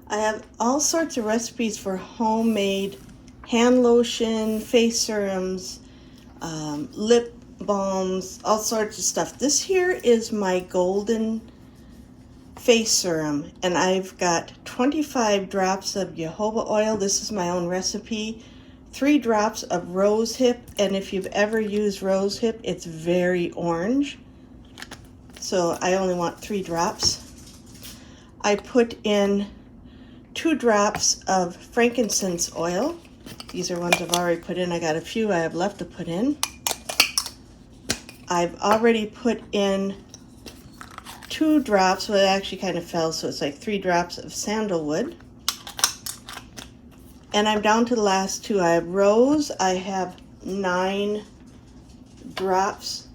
I have all sorts of recipes for homemade hand lotion, face serums, lip balms, all sorts of stuff. This here is my golden face serum, and I've got 25 drops of jojoba oil. This is my own recipe. 3 drops of rose hip, and if you've ever used rose hip, it's very orange. So I only want 3 drops. I put in 2 drops of frankincense oil. These are ones I've already put in. I got a few I have left to put in. I've already put in 2 drops, well it actually kind of fell, so it's like 3 drops of sandalwood. And I'm down to the last 2. I have rose. I have 9 drops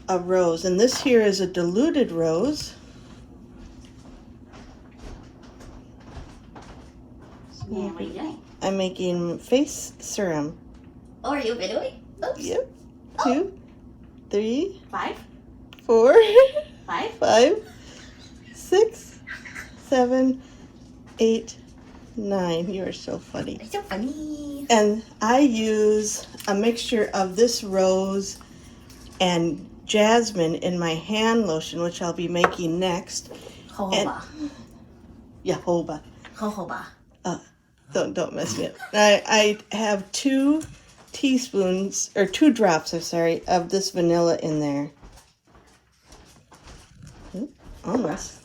of rose. And this here is a diluted rose. Yeah, what are you doing? I'm making face serum. Oh, are you videoing? Oops. Yep. 2, 3, 5? 4, 5? 5, 6, 7, 8, 9. You are so funny. You're so funny. And I use a mixture of this rose and jasmine in my hand lotion, which I'll be making next. Jojoba. Jojoba. Jojoba. Don't mess me up. I have 2 teaspoons, or 2 drops, I'm sorry, of this vanilla in there. Almost.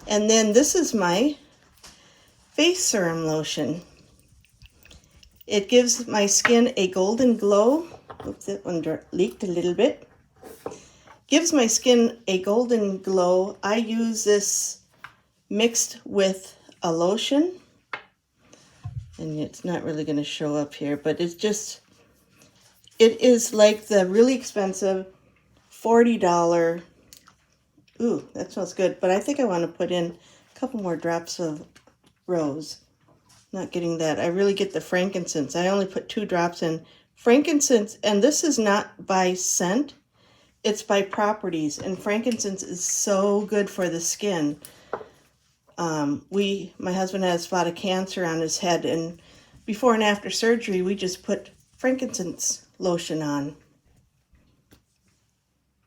And then this is my face serum lotion. It gives my skin a golden glow. Oops, that one leaked a little bit. Gives my skin a golden glow. I use this mixed with a lotion. And it's not really going to show up here, but it's just, it is like the really expensive $40. Ooh, that smells good. But I think I want to put in a couple more drops of rose. Not getting that. I really get the frankincense. I only put 2 drops in. Frankincense, and this is not by scent. It's by properties. And frankincense is so good for the skin. My husband had a spot of cancer on his head, and before and after surgery, we just put frankincense lotion on.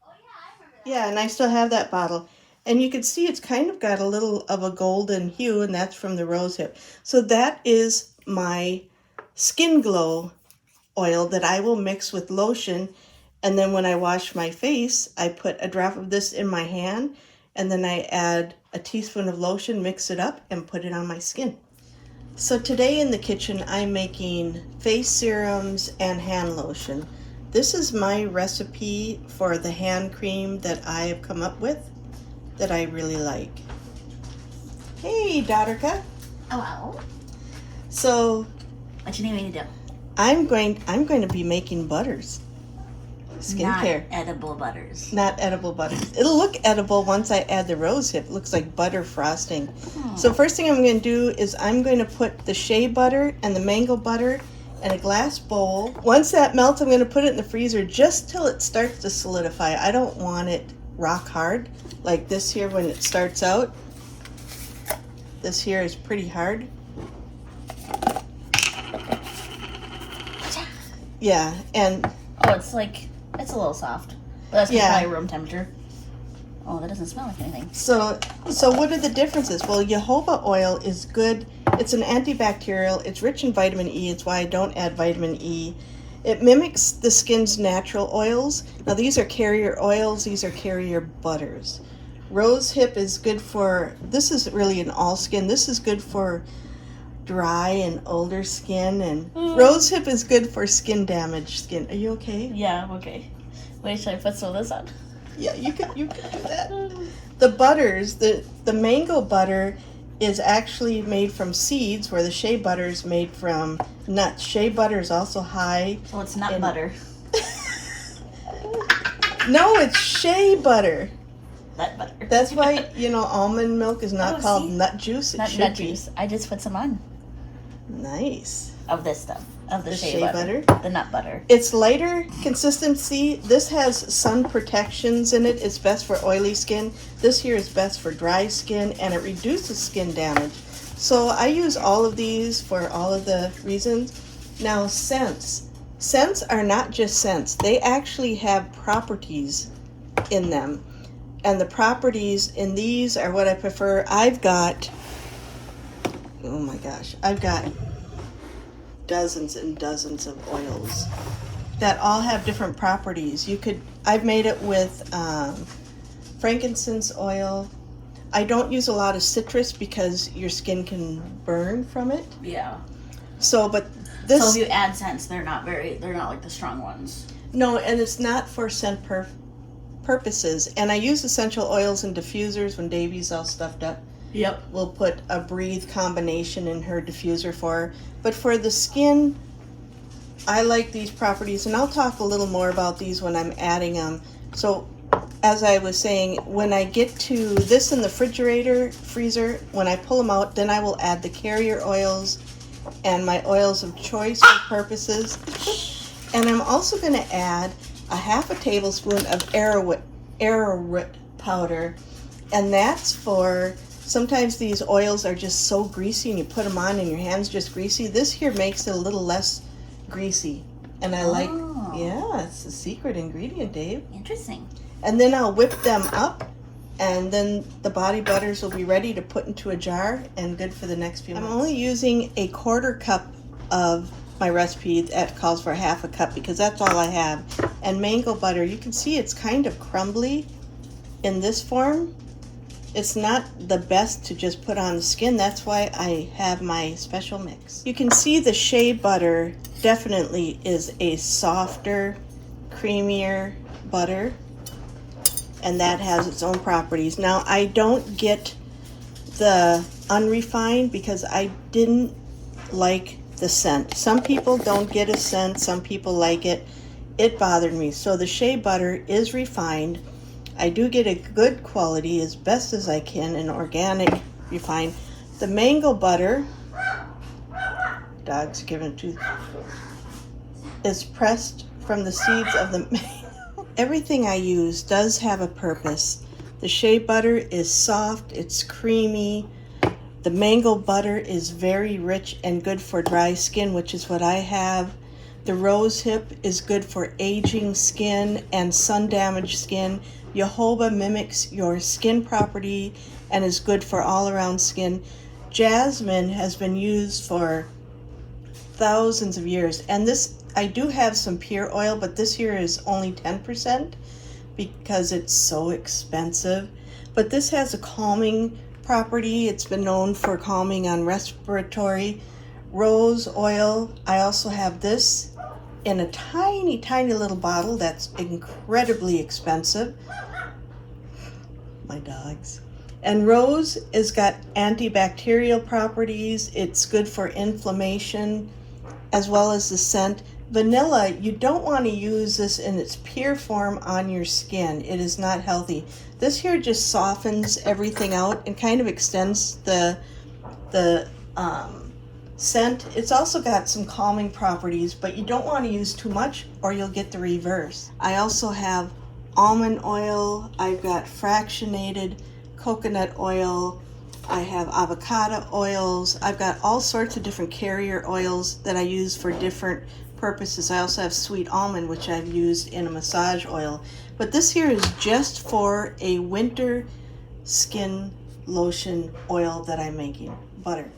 Oh, yeah, I remember that. Yeah, and I still have that bottle. And you can see it's kind of got a little of a golden hue, and that's from the rose hip. So that is my Skin Glow oil that I will mix with lotion. And then when I wash my face, I put a drop of this in my hand, and then I add a teaspoon of lotion, mix it up, and put it on my skin. So today in the kitchen, I'm making face serums and hand lotion. This is my recipe for the hand cream that I have come up with that I really like. Hey, Daughterka. Hello. So What you need me to do? I'm going to be making butters. Skincare. Not edible butters. Not edible butters. It'll look edible once I add the rose hip. It looks like butter frosting. So first thing I'm going to do is I'm going to put the shea butter and the mango butter in a glass bowl. Once that melts, I'm going to put it in the freezer just till it starts to solidify. I don't want it rock hard like this here when it starts out. This here is pretty hard. Yeah, and Oh, it's a little soft. But that's Yeah. probably room temperature. Oh, that doesn't smell like anything. So what are the differences? Well, jojoba oil is good. It's an antibacterial. It's rich in vitamin E. It's why I don't add vitamin E. It mimics the skin's natural oils. Now, these are carrier oils. These are carrier butters. Rose hip is good for, this is really an all skin. This is good for dry and older skin. And rose hip is good for skin damaged skin. Are you okay? Yeah, I'm okay. Wait, should I put some of this on? Yeah, you could do that. The butters, the mango butter is actually made from seeds, where the shea butter is made from nuts. Shea butter is also high. Oh, it's nut in- butter. No, it's shea butter. Nut butter. That's why, almond milk is not Oh, called see? nut juice. It Not should nut be. juice. I just put some on Nice. of this stuff. Of the, The shea shea butter. The nut butter. It's lighter consistency. This has sun protections in it. It's best for oily skin. This here is best for dry skin, and it reduces skin damage. So I use all of these for all of the reasons. Now scents. Scents are not just scents. They actually have properties in them. And the properties in these are what I prefer. I've got, oh my gosh, I've got dozens and dozens of oils that all have different properties. I've made it with frankincense oil. I don't use a lot of citrus because your skin can burn from it. Yeah. So, but this. So if you add scents, they're not like the strong ones. No, and it's not for scent purposes. And I use essential oils and diffusers when Davy's all stuffed up. Yep. We'll put a breathe combination in her diffuser for her. But for the skin, I like these properties, and I'll talk a little more about these when I'm adding them. So, as I was saying, when I get to this in the freezer, when I pull them out, then I will add the carrier oils and my oils of choice for purposes. And I'm also going to add a half a tablespoon of arrowroot powder, and that's for, sometimes these oils are just so greasy and you put them on and your hands just greasy. This here makes it a little less greasy, and I like, yeah, it's a secret ingredient, Dave. Interesting. And then I'll whip them up, and then the body butters will be ready to put into a jar and good for the next few months. I'm only using a 1/4 cup of my recipe that calls for half a cup because that's all I have. And mango butter, you can see it's kind of crumbly in this form. It's not the best to just put on the skin. That's why I have my special mix. You can see the shea butter definitely is a softer, creamier butter, and that has its own properties. Now, I don't get the unrefined because I didn't like the scent. Some people don't get a scent, some people like it. It bothered me. So the shea butter is refined. I do get a good quality as best as I can, an organic refined. The mango butter, dog's giving it to, is pressed from the seeds of the mango. Everything I use does have a purpose. The shea butter is soft, it's creamy. The mango butter is very rich and good for dry skin, which is what I have. The rose hip is good for aging skin and sun-damaged skin. Jojoba mimics your skin property and is good for all-around skin. Jasmine has been used for thousands of years. And this, I do have some pure oil, but this here is only 10% because it's so expensive. But this has a calming property. It's been known for calming on respiratory. Rose oil, I also have this in a tiny, tiny little bottle that's incredibly expensive. My dogs. And rose has got antibacterial properties. It's good for inflammation as well as the scent. Vanilla, you don't want to use this in its pure form on your skin. It is not healthy. This here just softens everything out and kind of extends the scent. It's also got some calming properties, but you don't want to use too much or you'll get the reverse. I also have almond oil. I've got fractionated coconut oil. I have avocado oils. I've got all sorts of different carrier oils that I use for different purposes. I also have sweet almond, which I've used in a massage oil. But this here is just for a winter skin lotion oil that I'm making, butter.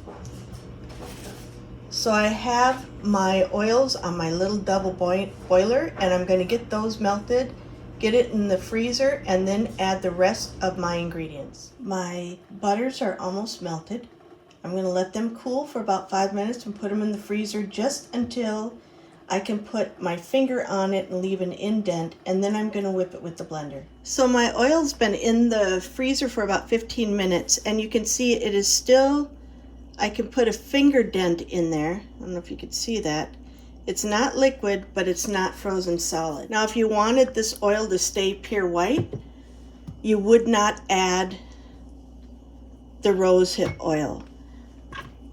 So I have my oils on my little double boiler, and I'm going to get those melted, get it in the freezer, and then add the rest of my ingredients. My butters are almost melted. I'm going to let them cool for about 5 minutes and put them in the freezer just until I can put my finger on it and leave an indent, and then I'm going to whip it with the blender. So my oil's been in the freezer for about 15 minutes, and you can see it is still, I can put a finger dent in there. I don't know if you can see that. It's not liquid, but it's not frozen solid. Now, if you wanted this oil to stay pure white, you would not add the rosehip oil.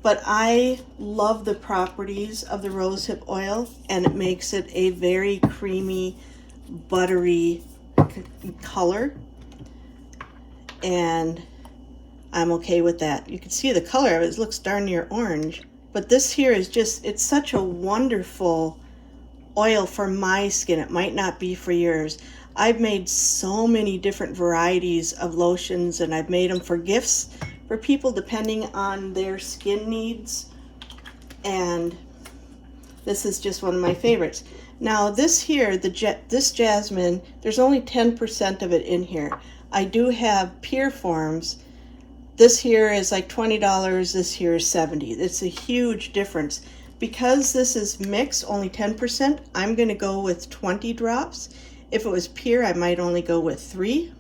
But I love the properties of the rosehip oil, and it makes it a very creamy, buttery color. And I'm okay with that. You can see the color of it. It looks darn near orange. But this here is just, it's such a wonderful oil for my skin. It might not be for yours. I've made so many different varieties of lotions, and I've made them for gifts for people depending on their skin needs. And this is just one of my favorites. Now this here, this jasmine, there's only 10% of it in here. I do have pure forms. This here is like $20, this here is $70. It's a huge difference. Because this is mixed, only 10%, I'm going to go with 20 drops. If it was pure, I might only go with 3.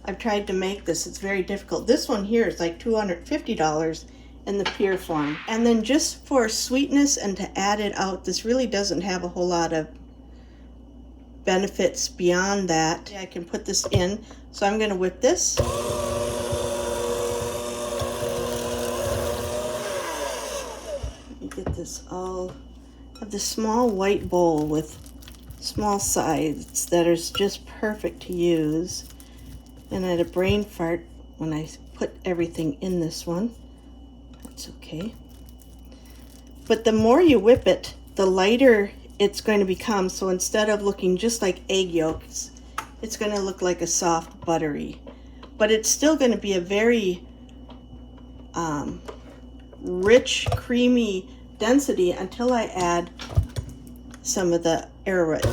I've tried to make this. It's very difficult. This one here is like $250 in the pure form. And then just for sweetness and to add it out, this really doesn't have a whole lot of benefits beyond that. I can put this in. So I'm going to whip this. Get this all. I have this small white bowl with small sides that is just perfect to use. And I had a brain fart when I put everything in this one. That's okay. But the more you whip it, the lighter it's going to become. So instead of looking just like egg yolks, it's going to look like a soft buttery. But it's still going to be a very rich, creamy density until I add some of the arrowroot.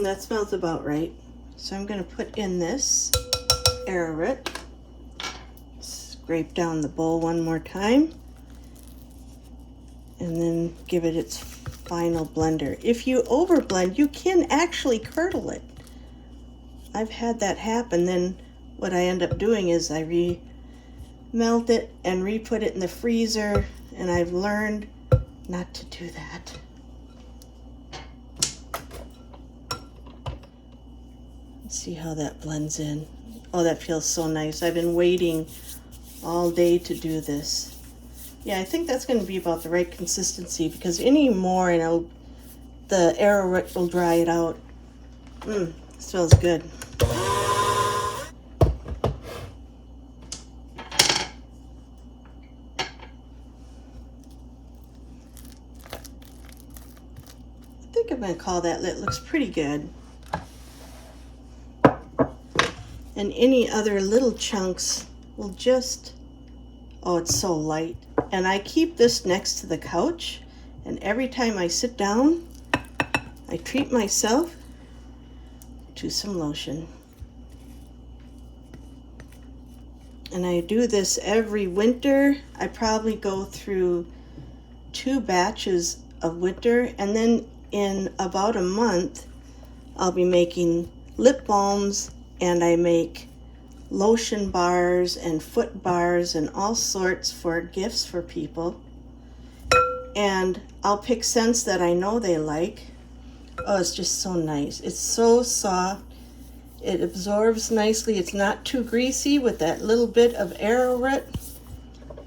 That smells about right. So I'm going to put in this arrowroot. Scrape down the bowl one more time. And then give it its final blender. If you overblend, you can actually curdle it. I've had that happen. Then what I end up doing is I re-melt it and re-put it in the freezer, and I've learned not to do that. Let's see how that blends in. Oh, that feels so nice. I've been waiting all day to do this. Yeah, I think that's going to be about the right consistency, because any more, the arrowroot will dry it out. Smells good. I think I'm going to call that lit. Looks pretty good. And any other little chunks will just, oh, it's so light. And I keep this next to the couch, and every time I sit down, I treat myself to some lotion. And I do this every winter. I probably go through 2 batches of winter, and then in about a month, I'll be making lip balms, and I make lotion bars and foot bars and all sorts for gifts for people. And I'll pick scents that I know they like. Oh, it's just so nice. It's so soft. It absorbs nicely. It's not too greasy with that little bit of arrowroot.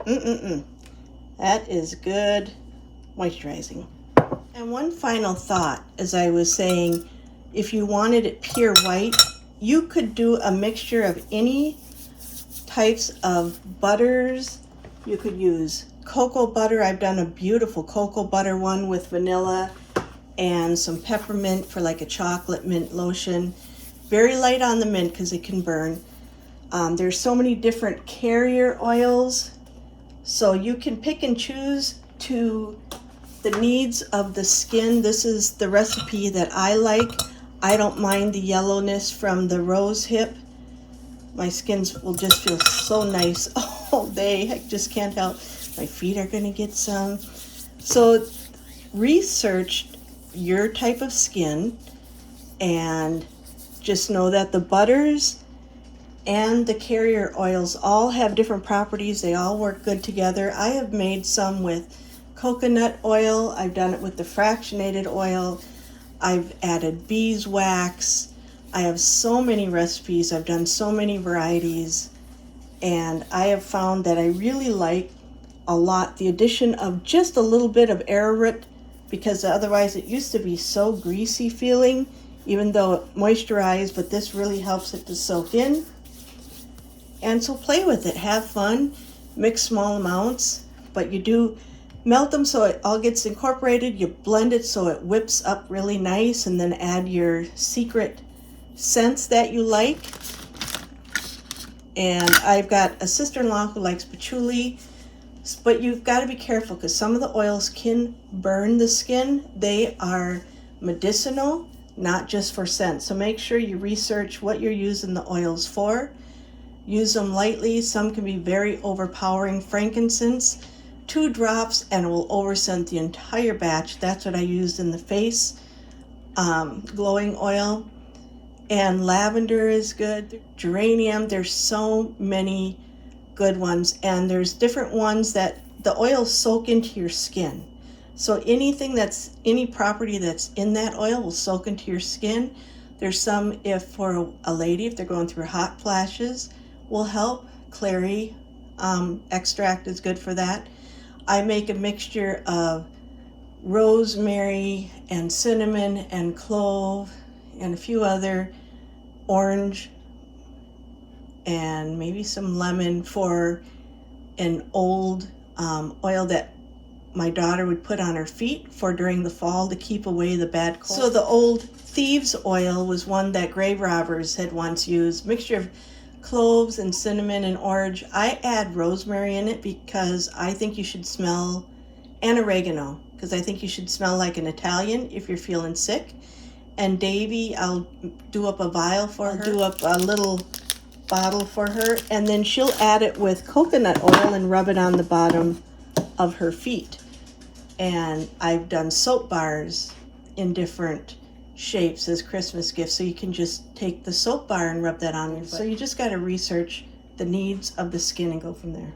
That is good moisturizing. And one final thought, as I was saying, if you wanted it pure white, you could do a mixture of any types of butters. You could use cocoa butter. I've done a beautiful cocoa butter one with vanilla and some peppermint for like a chocolate mint lotion. Very light on the mint because it can burn. There's so many different carrier oils, so you can pick and choose to the needs of the skin. This is the recipe that I like. I don't mind the yellowness from the rose hip. My skins will just feel so nice all day. I just can't help. My feet are going to get some. So research your type of skin, and just know that the butters and the carrier oils all have different properties. They all work good together. I have made some with coconut oil. I've done it with the fractionated oil. I've added beeswax. I have so many recipes. I've done so many varieties. And I have found that I really like a lot the addition of just a little bit of arrowroot, because otherwise it used to be so greasy feeling, even though it moisturized, but this really helps it to soak in. And so play with it, have fun, mix small amounts, but you do melt them so it all gets incorporated. You blend it so it whips up really nice, and then add your secret scents that you like. And I've got a sister-in-law who likes patchouli, but you've got to be careful because some of the oils can burn the skin. They are medicinal, not just for scent. So make sure you research what you're using the oils for. Use them lightly. Some can be very overpowering. Frankincense, 2 drops, and it will overscent the entire batch. That's what I used in the face glowing oil. And lavender is good. Geranium, there's so many good ones. And there's different ones that the oils soak into your skin. So any property that's in that oil will soak into your skin. There's some, if for a lady, if they're going through hot flashes, will help. Clary extract is good for that. I make a mixture of rosemary and cinnamon and clove and a few other, orange and maybe some lemon, for an old oil that my daughter would put on her feet for during the fall to keep away the bad cold. So the old thieves oil was one that grave robbers had once used. Mixture of cloves and cinnamon and orange. I add rosemary in it because I think you should smell, and oregano, because I think you should smell like an Italian if you're feeling sick. And Davy, I'll do up a vial for her. I'll do up a little bottle for her, and then she'll add it with coconut oil and rub it on the bottom of her feet. And I've done soap bars in different shapes as Christmas gifts, so you can just take the soap bar and rub that on your foot. So you just got to research the needs of the skin and go from there.